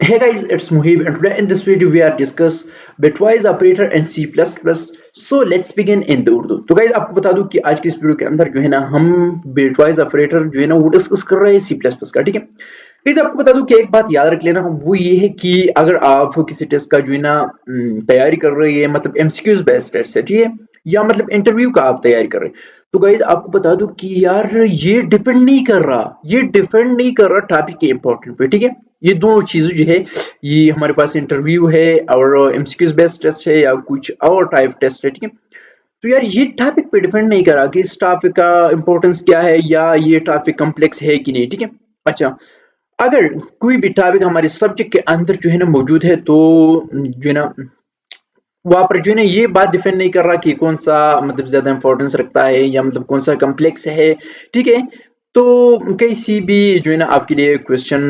Hey guys, it's Muhib and today in this video we are discuss bitwise operator and C++. So let's begin in the Urdu. तो guys आपको बता दूं कि आज की इस वीडियो के अंदर जो है ना हम bitwise operator जो है ना वो डिस्कस कर रहे हैं C++ का, ठीक है। गाइस आपको बता दूं कि एक बात याद रख लेना, वो ये है कि अगर आप किसी टेस्ट का जो है ना तैयारी कर रहे हैं, मतलब एमसीक्यूज बेस्ड टेस्ट है, ठीक है, या मतलब इंटरव्यू का आप तैयारी कर रहे हैं, तो गाइज आपको बता दूं कि यार ये डिपेंड नहीं कर रहा टॉपिक के इंपॉर्टेंट पे, ठीक है। ये दोनों चीजें जो है, ये हमारे पास इंटरव्यू है और एमसीक्यूज बेस्ड टेस्ट है या कुछ और टाइप टेस्ट है, ठीक है। तो यार ये टॉपिक पे डिपेंड नहीं करा कि इस टॉपिक का इंपॉर्टेंस क्या है या ये टॉपिक कॉम्प्लेक्स है कि नहीं, ठीक है। अच्छा, अगर कोई भी टॉपिक हमारे सब्जेक्ट के अंदर जो है ना मौजूद है, तो जो है ना वहां पर जो है ना ये बात डिफेंड नहीं कर रहा कि कौन सा मतलब ज्यादा इंपॉर्टेंस रखता है या मतलब कौन सा कम्प्लेक्स है, ठीक है। तो किसी भी जो है ना आपके लिए क्वेश्चन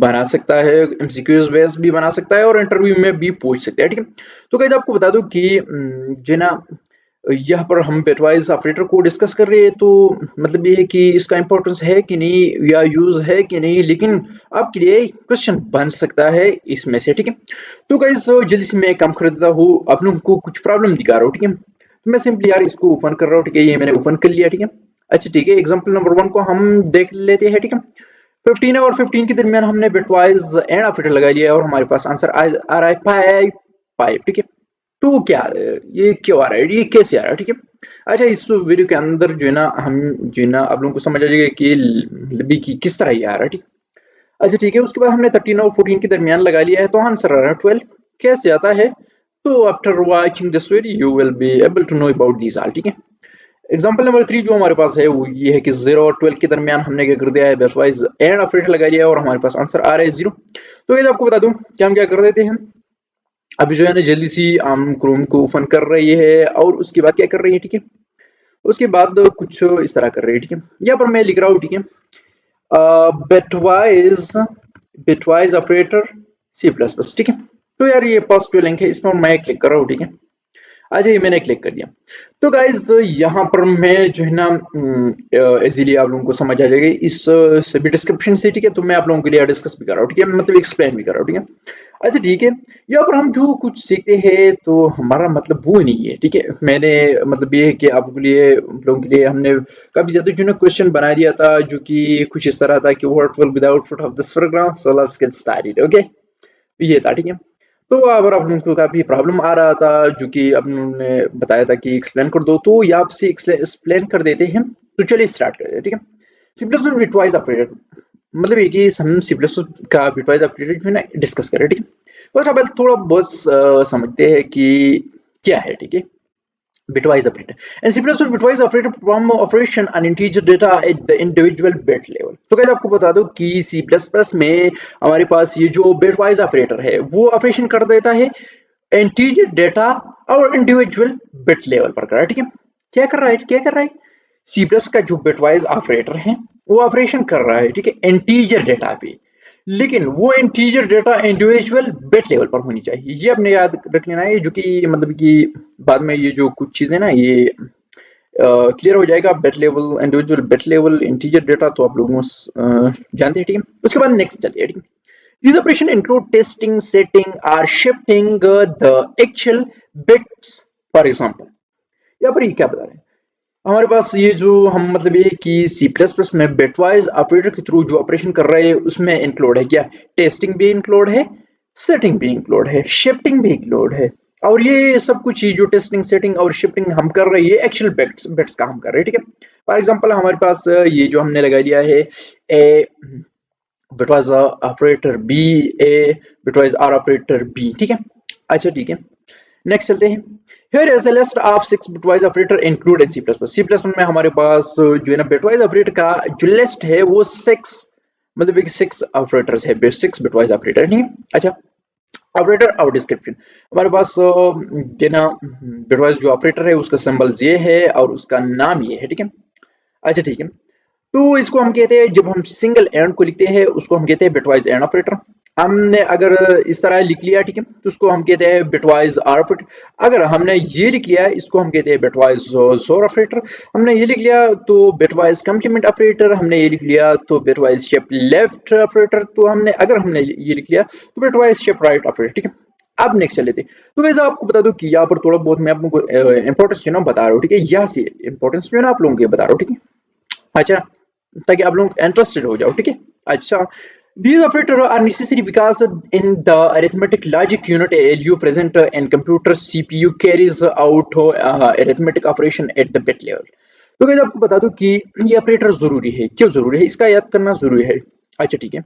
बना सकता है, एमसीक्यूज बेस भी बना सकता है और इंटरव्यू में भी पूछ सकता है, ठीक है। तो कैसे आपको बता दूं कि जो है ना यहाँ पर हम बिटवाइज ऑपरेटर को डिस्कस कर रहे हैं, तो मतलब ये है कि इसका इंपॉर्टेंस है कि नहीं या यूज है कि नहीं, लेकिन आपके लिए क्वेश्चन बन सकता है इसमें से, ठीक है। तो गाइस जल्दी से मैं काम कर देता हूँ, आप लोगों को कुछ प्रॉब्लम दिखा रहा हूँ, ठीक है। तो मैं सिंपली यार इसको ओपन कर रहा हूँ, ठीक है, ये मैंने ओपन कर लिया, ठीक है। अच्छा ठीक है, एग्जाम्पल नंबर 1 को हम देख लेते हैं, ठीक है। 15 और 15 के दरमियान हमने बिटवाइज एंड ऑपरेटर लगा लिया और हमारे पास आंसर आ रहा है 5, ठीक है। तो क्या ये क्यों आ रहा है, ये कैसे आ रहा है, ठीक है। अच्छा, इस वीडियो के अंदर जो है ना हम जो है ना आप लोगों को समझ आ जाएगा कि मतलब कि किस तरह ये आ रहा है, ठीक है। अच्छा ठीक है, उसके बाद हमने 13 और 14 के दरमियान लगा लिया है, तो आंसर आ रहा है 12। कैसे आता है? तो after watching this video you will be able to know about these all, ठीक है। एग्जांपल नंबर 3 जो हमारे पास है वो ये है कि 0 और 12 के दरमियान हमने क्या कर दिया है, बेसवाइज एंड ऑपरेटर लगा लिया है और हमारे पास आंसर आ रहा है 0। तो ये आपको बता दूं कि हम क्या कर देते हैं, अभी जो है ना जल्दी सी हम क्रोम को ओपन कर रही है और उसके बाद क्या कर रही है, ठीक है। उसके बाद कुछ इस तरह कर रही है, ठीक है। यहाँ पर मैं लिख रहा हूँ, ठीक है, bitwise bitwise operator C plus plus, ठीक है। तो यार ये पॉजिटिव लिंक है, इस पर मैं क्लिक कर रहा हूँ, ठीक है। अच्छा, ये मैंने क्लिक कर दिया। तो गाइज यहाँ पर मैं जो है ना इजीली आप लोगों को समझ आ जाएगा इस सभी डिस्क्रिप्शन से, ठीक है। तो मैं आप लोगों के लिए डिस्कस भी कर रहा हूँ, ठीक है, मतलब एक्सप्लेन भी कर रहा हूँ, ठीक है। अच्छा ठीक है, यहाँ पर हम जो कुछ सीखते हैं तो हमारा मतलब वो नहीं है, ठीक है। मैंने मतलब ये है कि आपके लिए, आप लोगों के लिए हमने काफी ज्यादा जो ना क्वेश्चन बना दिया था, जो कि कुछ इस तरह था कि what will be the output of this program, so let's get started, okay. ये था, ठीक है। तो अगर आप लोगों को काफी प्रॉब्लम आ रहा था, जो कि अब उन्होंने बताया था कि एक्सप्लेन कर दो, तो ये आपसे एक्सप्लेन कर देते हैं। तो चलिए स्टार्ट करते हैं, ठीक है। C plus plus bitwise operator, मतलब ये कि हम सी प्लस का बिटवाइज ऑपरेटर जो है ना डिस्कस करें, ठीक है। बस अब थोड़ा बहुत समझते हैं कि क्या है, ठीक है, bitwise operator. And C++ bitwise operator perform operation on integer data at the individual bit level. तो कैसे आपको बता दो कि C++ में हमारे पास ये जो bitwise operator है वो ऑपरेशन कर देता है इंटीजर डेटा और इंडिविजुअल बिट लेवल पर कर रहा है, ठीक है। क्या कर रहा है सी प्लस का जो बिटवाइज ऑपरेटर है वो ऑपरेशन कर रहा है, ठीक है, इंटीजर डेटा पे, लेकिन वो integer data individual bit level पर होनी चाहिए। ये अपने याद रख लेना है, जो कि मतलब कि बाद में ये जो कुछ चीजें ना ये क्लियर हो जाएगा, bit level, individual bit level, integer data, तो आप लोग जानते हैं, ठीक है। उसके बाद नेक्स्ट चलते हैं, ठीक है। These operations include testing, setting, or shifting the actual bits. For example, यहाँ पर ये क्या बता रहे हैं, हमारे पास ये जो हम मतलब ये कि सी प्लस प्लस में बिटवाइज ऑपरेटर के थ्रू जो ऑपरेशन कर रहे हैं उसमें इंक्लूड है क्या, टेस्टिंग भी इंक्लूड है, सेटिंग भी इंक्लूड है, शिफ्टिंग भी इंक्लूड है। और ये सब कुछ चीज जो टेस्टिंग, सेटिंग और शिफ्टिंग हम कर रहे हैं एक्चुअल बिट्स बिट्स का हम कर रहे हैं, ठीक है। फॉर एग्जांपल हमारे पास ये जो हमने लगा दिया है a bitwise operator b, a bitwise or operator b, ठीक है। अच्छा ठीक है, नेक्स्ट चलते हैं। Here is a list of 6 bitwise operator include in C++. C++ में हमारे पास जो है ना bitwise operator का जो लिस्ट है वो 6, मतलब 6 ऑपरेटर्स है, 6 bitwise ऑपरेटर, ठीक है। अच्छा, ऑपरेटर और डिस्क्रिप्शन, हमारे पास ये ना bitwise जो ऑपरेटर है उसका सिंबल्स ये है और उसका नाम ये है, ठीक है। अच्छा ठीक है, तो इसको हम कहते हैं, जब हम सिंगल एंड को लिखते हैं उसको हम कहते हैं बिटवाइज एंड ऑपरेटर। हमने अगर इस तरह लिख लिया, ठीक है, तो उसको हम कहते हैं बिटवाइज आर ऑपरेटर। अगर हमने ये लिख लिया, इसको हम कहते हैं बिटवाइज जोर ऑपरेटर। हमने ये लिख लिया तो बिटवाइज कम्प्लीमेंट ऑपरेटर। हमने ये लिख लिया तो बिटवाइज शिफ्ट लेफ्ट ऑपरेटर। तो हमने ये लिख लिया तो बिटवाइज शिफ्ट राइट ऑपरेटर, ठीक है। अब नेक्स्ट चले थे। तो गाइस आपको बता दूं कि यहाँ पर थोड़ा बहुत मैं आप लोगों को इंपॉर्टेंस जो है ना बता रहा हूँ, ठीक है। यहाँ से इंपॉर्टेंस जो है ना आप लोगों को बता रहा हूँ, ठीक है। अच्छा, ताकि आप लोग इंटरेस्टेड हो जाओ, ठीक है। अच्छा, these operators are necessary because in the arithmetic logic unit ALU present in computer CPU carries out arithmetic operation at the bit level। तो गाइस आपको बता दूं कि ये ऑपरेटर जरूरी है। क्यों जरूरी है, इसका याद करना जरूरी है। अच्छा ठीक है,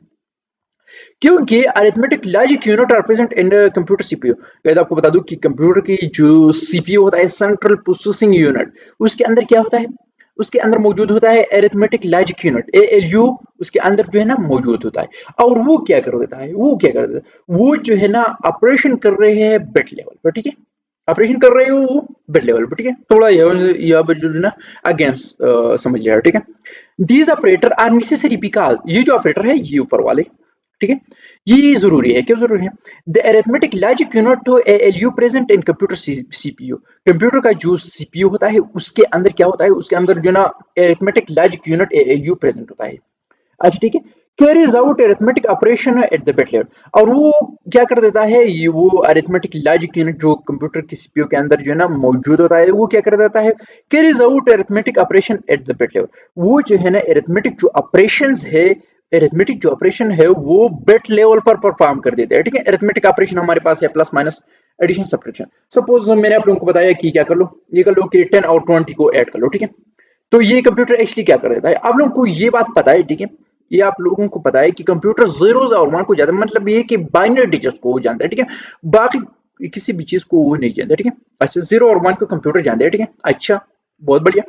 क्योंकि arithmetic logic unit are present in computer CPU. Guys आपको बता दूं कि कंप्यूटर की जो सीपीयू होता है, सेंट्रल प्रोसेसिंग यूनिट, उसके अंदर क्या होता है, उसके अंदर मौजूद होता है अरिथमेटिक लॉजिक यूनिट एएलयू। उसके अंदर जो है ना मौजूद होता है। और वो क्या कर देता है, वो जो है ना ऑपरेशन कर रहे हैं बिट लेवल पर, ठीक है। ऑपरेशन कर रहे हो वो बिट लेवल पर, ठीक है। थोड़ा यहाँ पर जो है ना अगेंस्ट समझ लिया, ठीक है। These operator are necessary because, ये जो ऑपरेटर है ये ऊपर वाले, ठीक है, ये जरूरी है। क्यों जरूरी है, the arithmetic logic unit to ALU present in computer CPU. Computer का जो सीपीयू होता है उसके अंदर क्या होता है, उसके अंदर जो ना arithmetic logic unit ALU present होता है। अच्छा ठीक है, carries out arithmetic operation at the bit level. और वो क्या कर देता है, ये वो अरिथमेटिक लॉजिक यूनिट जो कंप्यूटर की सीपीयू के अंदर जो है ना मौजूद होता है, वो क्या कर देता है, carries out arithmetic operation at the bit level. वो जो है ना अरिथमेटिक जो ऑपरेशंस है, अरिथमेटिक जो ऑपरेशन है वो बिट लेवल पर परफॉर्म कर देता है, ठीक है। अरिथमेटिक ऑपरेशन हमारे पास है plus minus addition subtraction. Suppose मैंने आप लोगों को बताया कि क्या कर लो, ये कर लो कि 10 और 20 को ऐड कर लो, ठीक है। तो ये कंप्यूटर एक्चुअली क्या कर देता है, आप लोगों को ये बात पता है, ठीक है। ये आप लोगों को पता है कि कंप्यूटर जीरोस और वन को जानता है, मतलब ये कि बाइनरी डिजिट्स को वो जानता है, ठीक है। बाकी किसी भी चीज को वो नहीं जानता, ठीक है। अच्छा, जीरो और वन को कंप्यूटर जानता है, ठीक है। अच्छा, बहुत बढ़िया।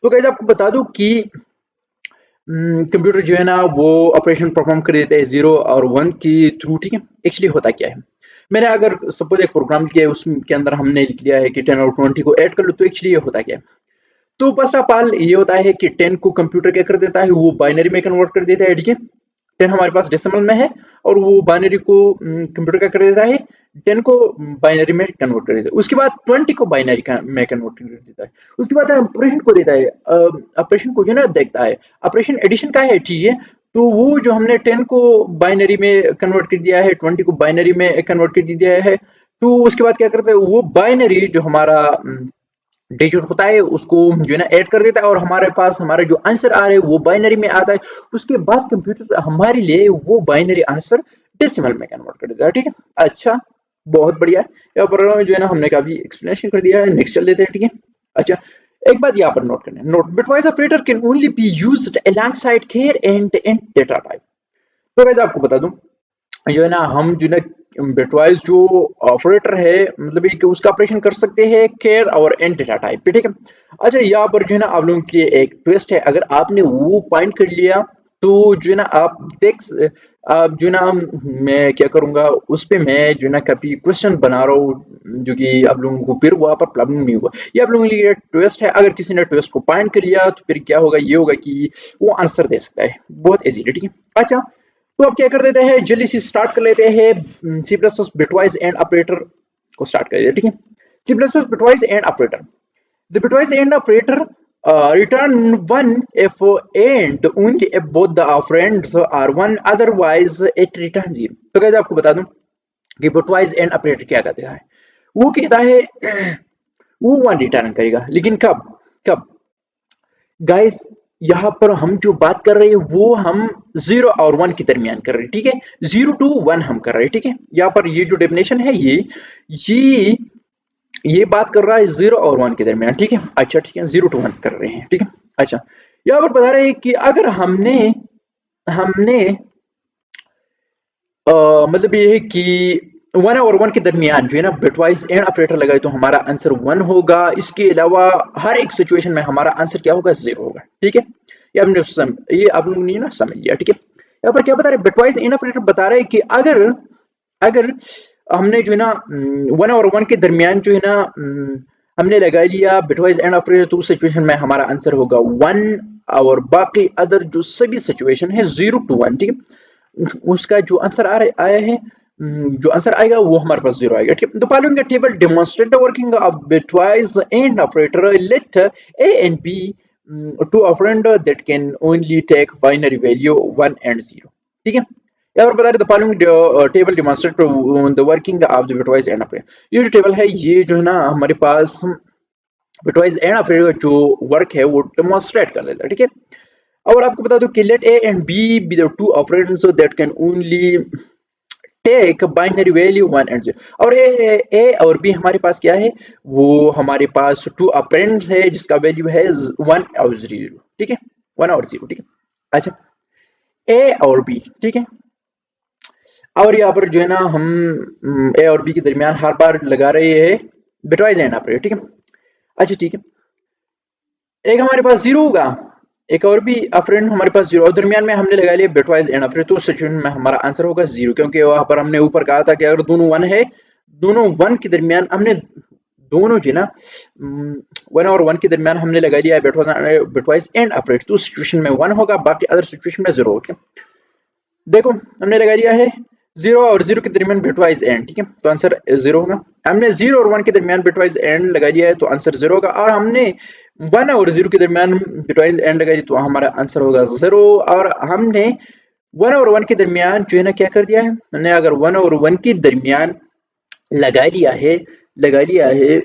तो गाइस आपको बता दूं कि कंप्यूटर जो है ना वो ऑपरेशन परफॉर्म कर देता है जीरो और वन की थ्रू, ठीक है। एक्चुअली होता क्या है, मैंने अगर सपोज एक प्रोग्राम किया है, उसके अंदर हमने लिख लिया है कि 10 और 20 को ऐड कर लो, तो एक्चुअली ये होता क्या है। तो फर्स्ट ऑफ ऑल ये होता है कि 10 को कंप्यूटर क्या कर देता है, वो बाइनरी में कन्वर्ट कर देता है, ठीक है। 10 हमारे पास डेसिमल में है और वो बाइनरी को कंप्यूटर क्या कर देता है, 10 को बाइनरी में कन्वर्ट कर देता है। उसके बाद 20 को बाइनरी में कन्वर्ट कर देता है। उसके बाद ऑपरेशन को देता है, ऑपरेशन को जो ना देखता है, ऑपरेशन एडिशन का है, ठीक है। तो वो जो हमने 10 को बाइनरी में कन्वर्ट कर दिया है, 20 को बाइनरी में कन्वर्ट कर दिया है, तो उसके बाद क्या करता है, वो बाइनरी जो हमारा डिजिट होता है उसको जो है ना ऐड कर देता है और हमारे पास हमारे जो आंसर आ रहे हैं वो बाइनरी में आता है। उसके बाद कंप्यूटर हमारे लिए वो बाइनरी आंसर डेसिमल में कन्वर्ट कर देता है, ठीक है। अच्छा, बहुत बढ़िया। यहाँ पर जो है ना हमने काफी एक्सप्लेनेशन कर दिया है, नेक्स्ट चल लेते हैं, ठीक है। अच्छा, एक बात यहाँ पर नोट करना है, note bitwise operator can only be used alongside care and data type. तो गाइस आपको बता दूं, जो है ना हम जो है ना बिटवाइज जो ऑपरेटर है, मतलब ये कि उसका ऑपरेशन कर सकते हैं केयर और एंड डेटा टाइप पे, ठीक है। अच्छा, यहाँ पर जो है ना आप लोगों के लिए एक ट्विस्ट है, अगर आपने वो पॉइंट कर लिया तो जो है ना आप जो है ना मैं क्या करूंगा उस पे, मैं जो है ना कभी क्वेश्चन बना रहा हूँ जो कि आप लोगों को फिर वहां पर प्रॉब्लम नहीं होगा। ये आप लोगों के लिए ट्विस्ट है, अगर किसी ने ट्विस्ट को पॉइंट कर लिया तो फिर क्या होगा, ये होगा कि वो आंसर दे सकता है बहुत इजीली, ठीक है। अच्छा, तो अब क्या कर देते हैं, जल्दी से स्टार्ट कर लेते हैं C plus plus bitwise and operator को स्टार्ट कर देते हैं, ठीक है। C plus plus bitwise and operator, the bitwise and operator return one if and only if both the operands are one, otherwise it return zero। तो कैसे आपको बता दूं कि बिटवाइज एंड ऑपरेटर क्या कहता है, वो कहता है वो वन रिटर्न करेगा, लेकिन कब, कब गाइस, यहाँ पर हम जो बात कर रहे हैं वो हम 0 और 1 के दरमियान कर रहे हैं, ठीक है। 0 to 1 हम कर रहे हैं, ठीक है। यहाँ पर ये जो डेफिनेशन है ये ये बात कर रहा है 0 और 1 के दरमियान, ठीक है। अच्छा ठीक है, 0 to 1 कर रहे हैं, ठीक है। अच्छा, यहाँ पर बता रहे हैं कि अगर हमने हमने मतलब ये है कि 1 और 1 के दरमियान जो है ना बिटवाइज एंड ऑपरेटर लगाए तो हमारा आंसर 1 होगा। इसके अलावा हर एक सिचुएशन में हमारा आंसर क्या होगा, 0 होगा, ठीक है। ये आप लोगों ने ना समझ लिया, ठीक है। यहाँ पर क्या बता रहे हैं, बिटवाइज एंड ऑपरेटर बता रहे हैं कि अगर अगर हमने जो है ना 1 और 1 के दरमियान जो है ना हमने लगा लिया बिटवाइज एंड ऑपरेटर, तो उस सिचुएशन में हमारा आंसर होगा 1 और बाकी अदर जो सभी सिचुएशन है 0 to 1, ठीक है। उसका जो आंसर आया है, जो आंसर आएगा वो हमारे पास 0 आएगा। ठीक है, the following table demonstrate the working of bitwise and operator, let a and b two operand that can only take binary value 1 and 0। ठीक है, यहाँ पर बता रहे the following table demonstrate the working of the bitwise and operator. ये जो table है ये जो है ना हमारे पास बिटवाइज एंड ऑपरेटर जो वर्क है वो डेमोन्स्ट्रेट कर देता है। ठीक है, और आपको बता दूं कि let a and b the two operands that can only take binary value 1 and 0। और ए और बी हमारे पास क्या है, वो हमारे पास टू ऑपरेंड्स है जिसका वैल्यू है 1 और 0। ठीक है, 1 और 0। ठीक है, अच्छा ए और बी। ठीक है, और यहाँ पर जो है ना हम ए और बी के दरमियान हर बार लगा रहे हैं बिटवाइज एंड ऑपरेटर। ठीक है, अच्छा ठीक है, एक हमारे पास 0 होगा, एक और भी ऑपरेंड हमारे पास 0, और दरमियान में हमने लगा लिया बिटवाइज एंड ऑपरेटर, तो उस सिचुएशन में हमारा आंसर होगा 0, क्योंकि वहां पर हमने ऊपर कहा था कि अगर दोनों 1 है, दोनों 1 के दरमियान हमने दोनों जो ना 1 और 1 के दरमियान हमने लगा लिया बिटवाइज एंड ऑपरेटर, तो उस सिचुएशन में 1 होगा, बाकी अदर सिचुएशन में 0 होगा। देखो हमने लगा लिया है 0 और 0 के दरमियान बिटवाइज एंड। ठीक है, तो आंसर 0 होगा। हमने 0 और 1 के दरमियान बिटवाइज एंड लगा लिया है तो आंसर 0 होगा, और हमने 1 और 0 के दरमियान बिटवाइज एंड लगा लिया तो हमारा आंसर होगा 0। और हमने 1 और 1 के दरमियान जो है ना क्या कर दिया है, हमने अगर 1 और 1 के दरमियान लगा लिया है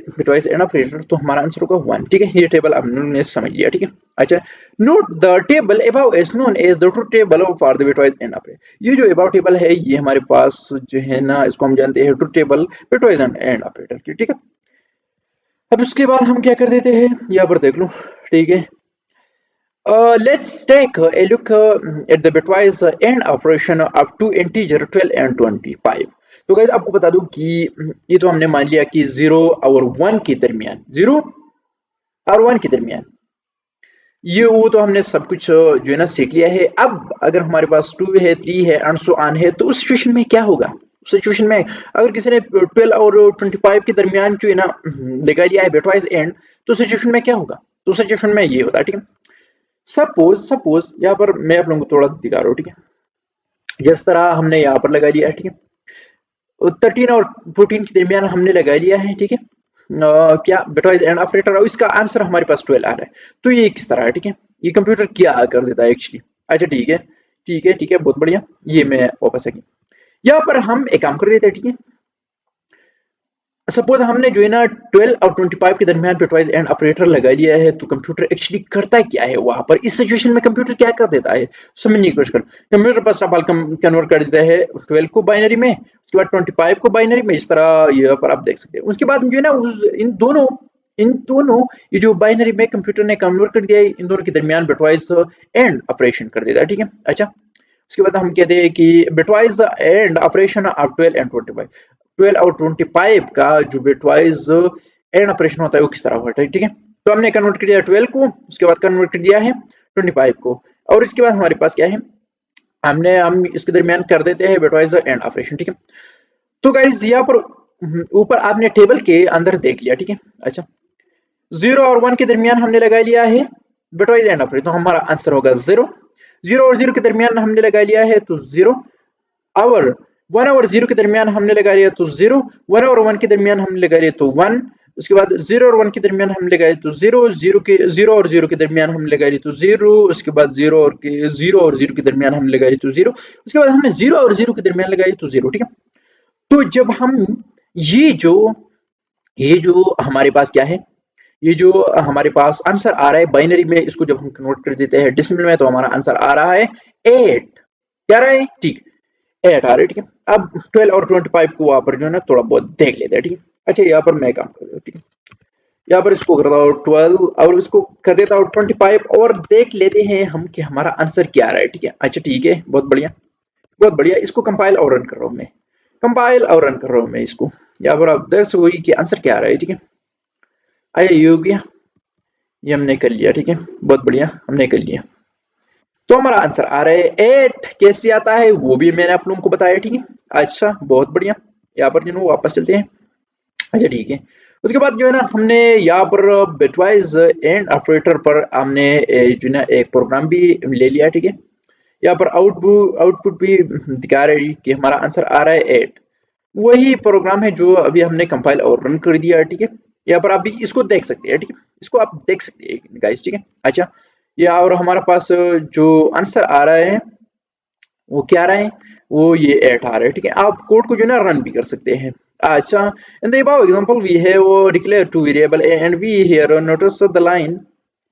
बिटवाइज एंड ऑपरेटर तो हमारा आंसर होगा 1। ठीक है, ये टेबल हमने समझ लिया। ठीक है, अच्छा note the table above is known as the truth table for the bitwise and operator. ये जो अबव टेबल है ये हमारे पास जो है ना इसको हम जानते हैं truth table bitwise and operator की। ठीक है, अब उसके बाद हम क्या कर देते हैं, यहाँ पर देख लो। ठीक है, let's take a look at the bitwise end operation up to integer 12 and 25। तो गाइस आपको बता दूं कि ये तो हमने मान लिया कि 0 और 1 के दरमियान, 0 और 1 के दरमियान ये वो तो हमने सब कुछ जो है ना सीख लिया है। अब अगर हमारे पास 2 है, 3 है एंड सो ऑन है, तो उस सिचुएशन में क्या होगा, उस सिचुएशन में अगर किसी ने 12 और 25 के दरमियान जो है ना लगा लिया है बिटवाइज एंड, तो सिचुएशन में क्या होगा, तो सिचुएशन में ये होता है। ठीक है, सपोज यहाँ पर मैं आप लोगों को थोड़ा दिखा रहा हूँ। ठीक है, जिस तरह हमने यहाँ पर लगा लिया है। ठीक है, 13 और 14 के दरमियान हमने लगा लिया है। ठीक है, क्या बिटवाइज एंड ऑपरेटर, और इसका आंसर हमारे पास 12 आ रहा है, तो ये किस तरह है। ठीक है, ये कंप्यूटर क्या कर देता है एक्चुअली। अच्छा ठीक है, ठीक है, बहुत बढ़िया, ये मैं वापस आ गया। यहाँ पर हम एक काम कर देते हैं। ठीक है, सपोज हमने जो है ना 12 और 25 के दरमियान बिटवाइज एंड ऑपरेटर लगा लिया है, तो कंप्यूटर एक्चुअली करता क्या है वहां पर, इस सिचुएशन में कंप्यूटर क्या कर देता है समझने की कोशिश करो। Computer first of all convert कर देता है 12 को बाइनरी में, उसके बाद 25 को बाइनरी में, इस तरह यहाँ पर आप देख सकते हैं। उसके बाद जो है ना इन दोनों ये जो बाइनरी में कंप्यूटर ने कन्वर्ट कर दिया है, इन दोनों के दरमियान बिटवाइज एंड ऑपरेशन कर देता है। ठीक है, अच्छा उसके बाद हम कहते हैं कि bitwise and operation of 12 and 25, 12 और 25 का जो बिटवाइज एंड ऑपरेशन होता है वो किस तरह होता है। ठीक है, तो हमने कन्वर्ट कर दिया 12 को, उसके बाद कन्वर्ट कर दिया है 25 को, और इसके बाद हमारे पास क्या है, हम इसके दरमियान कर देते हैं बिटवाइज एंड ऑपरेशन। ठीक है, तो गाइस यहाँ पर ऊपर आपने टेबल के अंदर देख लिया। ठीक है, अच्छा 0 और 1 के दरमियान हमने लगा लिया है बिटवाइज एंड ऑपरेशन, तो हमारा आंसर होगा 0। 0 और 0 के दरमियान हमने लगा लिया है तो 0, और 1 और 0 के दरमियान हमने लगा लिया तो 0, 1 और 1 के दरमियान हमने लगा लिया तो 1, उसके बाद 0 और 1 के दरमियान हम लगाए तो 0, 0 और 0 के दरमियान हम लगा लिए तो 0, उसके बाद 0 और 0 के दरमियान हम लगाए तो 0, उसके बाद हमने 0 और 0 के दरमियान लगाए तो 0। ठीक है, तो जब हम ये जो हमारे पास क्या है, ये जो हमारे पास आंसर आ रहा है बाइनरी में, इसको जब हम कन्वर्ट कर देते हैं डेसिमल में, तो हमारा आंसर आ रहा है 8। क्या रहा है, ठीक 8 आ रहा है। ठीक है, अब 12 और 25 को वहां पर जो है ना थोड़ा बहुत देख लेते हैं। ठीक है, अच्छा यहाँ पर मैं काम कर देता हूँ। ठीक है, यहाँ पर इसको करता हूँ 12 और इसको कर देता हूँ 25, और देख लेते हैं हम कि हमारा आंसर क्या आ रहा है। ठीक है, अच्छा ठीक है, बहुत बढ़िया बहुत बढ़िया, इसको कंपाइल और रन कर रहा हूँ मैं, कंपाइल और रन कर रहा हूँ मैं इसको। यहाँ पर आप देख सको कि आंसर क्या आ रहा है। ठीक है, आया ये हो गया, ये हमने कर लिया। ठीक है, बहुत बढ़िया, हमने कर लिया, तो हमारा आंसर आ रहा है 8। कैसे आता है वो भी मैंने आप लोगों को बताया। ठीक है, अच्छा बहुत बढ़िया, यहाँ पर जो वापस चलते हैं। अच्छा ठीक है, उसके बाद जो है ना हमने यहाँ पर बिटवाइज एंड ऑपरेटर पर हमने जो है ना एक प्रोग्राम भी ले लिया। ठीक है, यहाँ पर आउटपुट भी दिखा रहा है कि हमारा आंसर आ रहा है 8। वही प्रोग्राम है जो अभी हमने कंपाइल और रन कर दिया है, ठीक है। यहाँ पर आप भी इसको देख सकते हैं, ठीक है, इसको आप देख सकते हैं गाइस, ठीक है। अच्छा, ये और हमारे पास जो आंसर आ रहा है वो क्या आ रहा है, वो ये 8 आ रहा है, ठीक है। आप कोड को जो है ना रन भी कर सकते हैं। अच्छा, in the above example we have declare two variable a and b here, notice the line,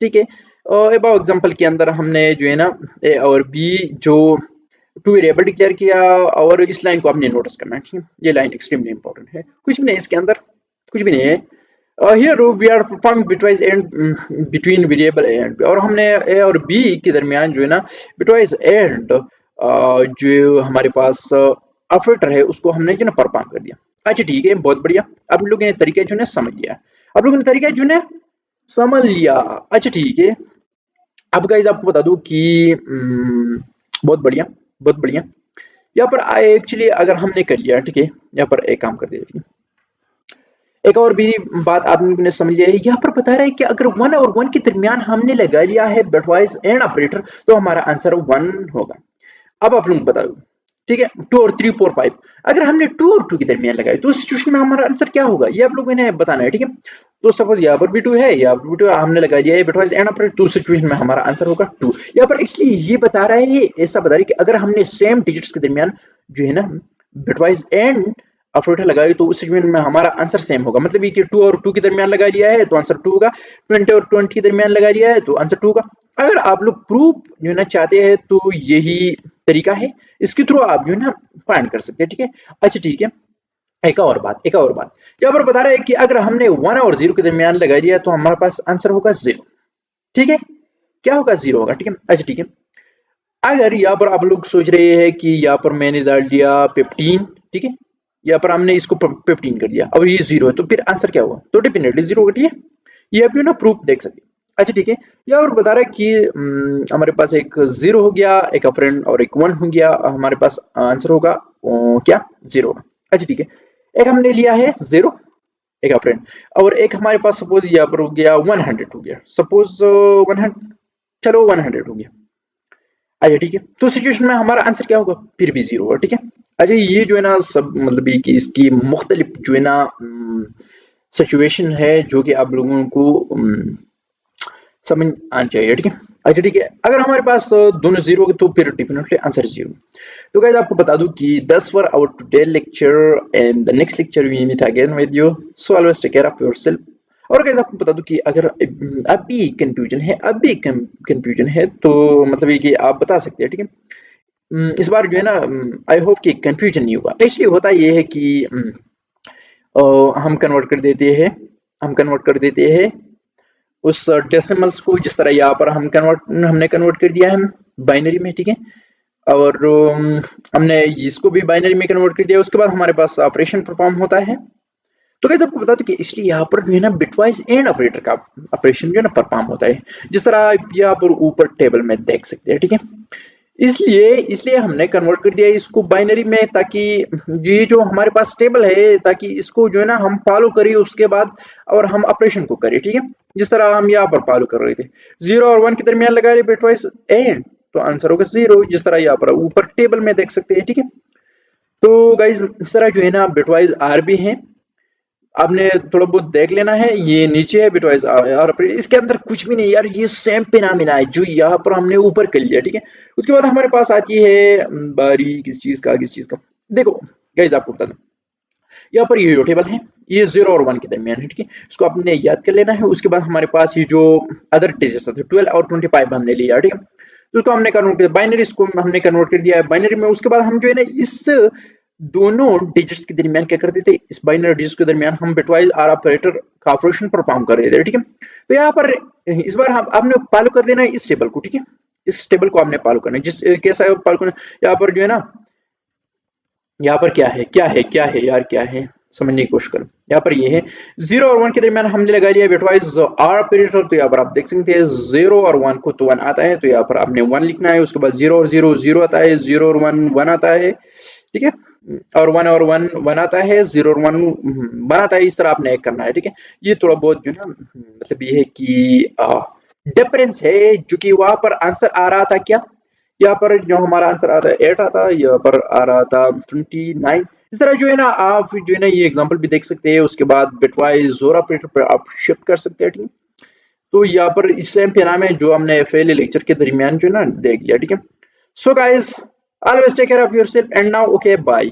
ठीक है। और above example के अंदर हमने जो है ना a और b जो टू वेरिएबल डिक्लेयर किया, और इस लाइन को आपने नोटिस करना है, ठीक है। ये लाइन एक्सट्रीमली इंपॉर्टेंट है, कुछ भी नहीं इसके अंदर, कुछ भी नहीं है। Here we are performing bitwise and between variable a and b, और हमने ए और बी के दरमियान जो है ना बिटवाइज एंड जो हमारे पास ऑपरेटर है उसको हमने जो ना परफॉर्म कर दिया। अच्छा ठीक है, बहुत बढ़िया, आप लोगों ने तरीका जो है समझ लिया, आप लोगों ने तरीका जो है समझ लिया। अच्छा ठीक है, अब गाइस आपको बता दूं कि बहुत बढ़िया, बहुत बढ़िया। यहाँ पर एक्चुअली अगर हमने कर लिया, ठीक है, यहाँ पर एक काम कर दिया, ठीक है। एक और भी बात आपने समझ लिया है, यहाँ पर बता रहा है कि अगर 1 और 1 के दरमियान हमने लगा लिया है बिटवाइज एंड ऑपरेटर तो हमारा आंसर 1 होगा। अब आप लोग बताओ, ठीक है, 2 और 3 4 5 अगर हमने 2 और 2 के दरमियान लगाए तो उस सिचुएशन में हमारा आंसर क्या होगा, ये आप लोगों ने बताना है, ठीक है। तो सपोज यहाँ पर भी 2 है, यहाँ पर भी 2 हमने लगा दिया है बिटवाइज एंड ऑपरेटर, तो सिचुएशन में हमारा आंसर होगा 2। यहाँ पर एक्चुअली ये बता रहा है, ये ऐसा बता रहा है कि अगर हमने सेम डिजिट्स के दरमियान जो है ना बिटवाइज एंड ऑपरेटर लगाई तो उस सिचुएशन में हमारा आंसर सेम होगा। मतलब ये कि 2 और 2 के दरमियान लगा लिया है तो आंसर 2 होगा, 20 और 20 के दरमियान लगा लिया है तो आंसर 2 होगा। अगर आप लोग प्रूफ जो है ना चाहते हैं तो यही तरीका है, इसके थ्रू आप जो है ना फाइंड कर सकते हैं, ठीक है। अच्छा ठीक है, एक और बात यहाँ पर बता रहा है कि अगर हमने 1 और 0 के दरमियान लगा दिया तो हमारे पास आंसर होगा 0, ठीक है, क्या होगा 0 होगा, ठीक है। अच्छा ठीक है, अगर यहाँ पर आप लोग सोच रहे हैं कि यहाँ पर मैंने डाल दिया 15, ठीक है, यहाँ पर हमने इसको 15 कर दिया और ये 0 है तो फिर आंसर क्या होगा, तो डेफिनेटली 0 होगा, ठीक है। ये आप जो ना प्रूफ देख सकते हैं। अच्छा ठीक है, यहाँ पर बता रहा है कि हमारे पास एक 0 हो गया, एक फ्रेंड और एक 1 हो गया, हमारे पास आंसर होगा क्या 0 होगा। अच्छा ठीक है, एक हमने लिया है 0 एक फ्रेंड, और एक हमारे पास सपोज यहाँ पर हो गया 100 हो गया, सपोज 100, चलो 100 हो गया। अच्छा ठीक है, तो सिचुएशन में हमारा आंसर क्या होगा, फिर भी 0 होगा, ठीक है। अच्छा ये जो है ना सब मतलब ये कि इसकी मुख्तलिफ जो है ना सिचुएशन है जो कि आप लोगों को समझ आना चाहिए, ठीक है। अच्छा ठीक है, अगर हमारे पास दोनों 0 तो फिर डेफिनेटली आंसर 0। तो गाइस आपको बता दूं कि that's for our today lecture, and the next lecture we meet again with you, so always take care of yourself। और गाइस आपको बता दूं कि अगर अभी कंफ्यूजन है तो मतलब ये कि आप बता सकते हैं, ठीक है। इस बार जो है ना आई होप कि कंफ्यूजन नहीं होगा। एक्चुअली होता ये है कि हम कन्वर्ट कर देते हैं, उस डेसिमल्स को, जिस तरह यहाँ पर हमने कन्वर्ट कर दिया है बाइनरी में, ठीक है। और हमने इसको भी बाइनरी में कन्वर्ट कर दिया, उसके बाद हमारे पास ऑपरेशन परफॉर्म होता है। तो कैसे आपको बता दूं कि इसलिए यहाँ पर जो है ना बिटवाइज एंड ऑपरेटर का ऑपरेशन जो है ना परफॉर्म होता है, जिस तरह आप यहाँ पर ऊपर टेबल में देख सकते हैं, ठीक है। इसलिए हमने कन्वर्ट कर दिया इसको बाइनरी में, ताकि ये जो हमारे पास टेबल है ताकि इसको जो है ना हम फॉलो करें उसके बाद और हम ऑपरेशन को करें, ठीक है। जिस तरह हम यहाँ पर फॉलो कर रहे थे, 0 और 1 के दरमियान लगा रहे बिटवाइज एंड तो आंसर होगा 0, जिस तरह यहाँ पर ऊपर टेबल में देख सकते हैं, ठीक है। तो गाइज इस तरह जो है ना बिटवाइज आर भी है, आपने थोड़ा बहुत देख लेना है। ये नीचे है बिटवाइज और इसके अंदर कुछ भी नहीं यार, ये सेम फिनोमेना है जो यहाँ पर हमने ऊपर कर लिया, ठीक है। उसके बाद हमारे पास आती है बारी किस चीज का देखो गाइस आपको बता दूं, यहाँ पर ये टेबल है, ये 0 और 1 के दरमियान है, ठीक है। इसको आपने याद कर लेना है। उसके बाद हमारे पास ये जो अदर डिजिट्स थे 12 और 25 हमने लिया, ठीक है। तो उसको हमने कन्वर्ट किया बाइनरी, इसको हमने कन्वर्ट कर दिया है बाइनरी में। उसके बाद हम जो है ना इस दोनों डिजिट्स के दरमियान क्या करते थे, इस बाइनरी डिजिट्स के दरमियान हम बिटवाइज आर ऑपरेटर का ऑपरेशन परफॉर्म कर देते थे, ठीक है। तो यहाँ पर इस बार आपने फॉलो कर देना है इस टेबल को, ठीक है। इस टेबल को आपने फॉलो करना है, जिस कैसा फॉलो करना है। यहाँ पर जो है ना, यहाँ पर क्या है यार, क्या है समझने की कोशिश करो। यहाँ पर ये है 0 और 1 के दरमियान हमने लगा लिया बिटवाइज आर ऑपरेटर। तो यहाँ पर आप देख सकते हैं 0 और 1 को तो 1 आता है, तो यहाँ पर आपने 1 लिखना है। उसके बाद 0 और 0 0 आता है, 0 और 1 1 आता है, ठीक है। और 1 और 1 1 आता है, 0 और 1 1 आता है। इस तरह आपने एक करना है, ठीक है। ये थोड़ा बहुत जो है ना मतलब ये है कि डिफरेंस है, जो कि वहां पर आंसर आ रहा था क्या, यहाँ पर जो हमारा आंसर आता है 8 आता है, यहाँ पर आ रहा था 29। इस तरह जो है ना आप जो है ना ये एग्जांपल भी देख सकते हैं, उसके बाद बिटवाइज जोर ऑपरेटर पर आप शिफ्ट कर सकते हैं, ठीक है। तो यहाँ पर इस एम्पियर में जो हमने पहले लेक्चर के दरमियान जो है ना देख लिया, ठीक है। So guys, always take care of yourself and now okay bye.